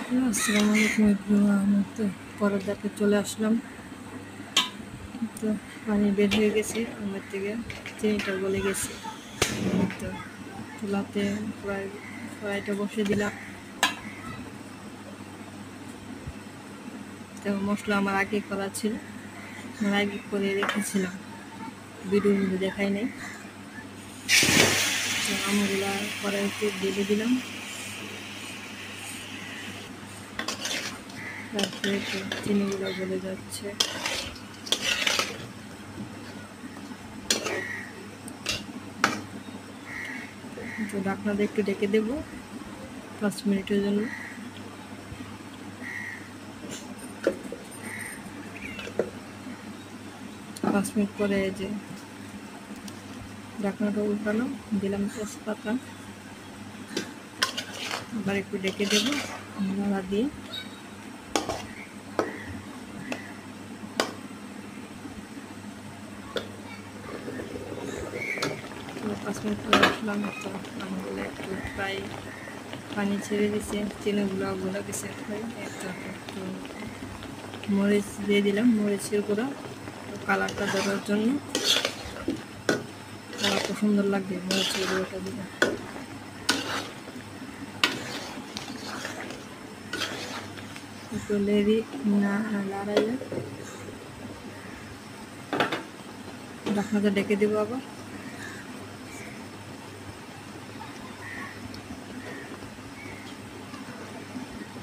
আসসালামু আলাইকুম এভরিওয়ান। তো পরের ধাপে চলে আসলাম। তো পানি বের হয়ে গেছে আমার থেকে, চিনিটা গলে গেছে। তো চুলাতে কড়াইটা বসে দিলাম। তো মশলা আমার আগে করা ছিল, আমার আগে করে রেখেছিলাম, ভিডিওর মধ্যে দেখাই নাই। তো আমগুলা কড়াইতে ঢেলে দিলাম। তারপরে চিনিগুলো গলে যাচ্ছে। তো ঢাকনাটা একটু ঢেকে দেবো 5 মিনিটের জন্য। 5 মিনিট পরে যে ঢাকনাটা উল্টানো, দিলাম তেজপাতা, আবার একটু ঢেকে দেবো নাড়া দিয়ে। 5 মিনিট পরে আসলাম। তো আমগুলো একটু প্রায় পানি ছেড়ে দিছে, চিনিগুলো গলে গেছে। একটু মরিচ দিয়ে দিলাম, মরিচের গুঁড়া কালারটা দেওয়ার জন্য। কালারটা সুন্দর লাগবে মরিচের গুঁড়োটা দিলে। একটু লাড়াইয়ে ঢাকনাটা ডেকে দেবো আবার।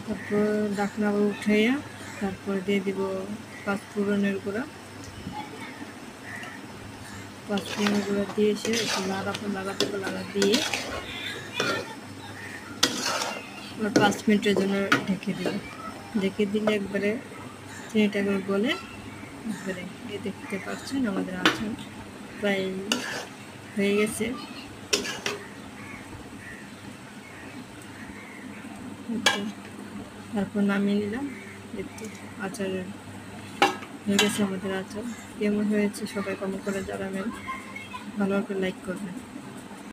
তারপর ঢাকনা আবার উঠাইয়া তারপর দিয়ে দিব 5 ফোড়নের গুঁড়া। 5 ফোড়নের গুঁড়া দিয়ে এসে একটু লাড়া দিয়ে 5 মিনিটের জন্য ঢেকে দেব। ঢেকে দিলে একবারে চিনিটা গলে একবারে দেখতে পাচ্ছেন আমাদের আচার প্রায় হয়ে গেছে। তারপর নামিয়ে নিলাম। একটু আচার হয়ে গেছে আমাদের আচার। কেমন হয়েছে সবাই কমেন্ট করে জানাবেন, ভালো করে লাইক করবেন।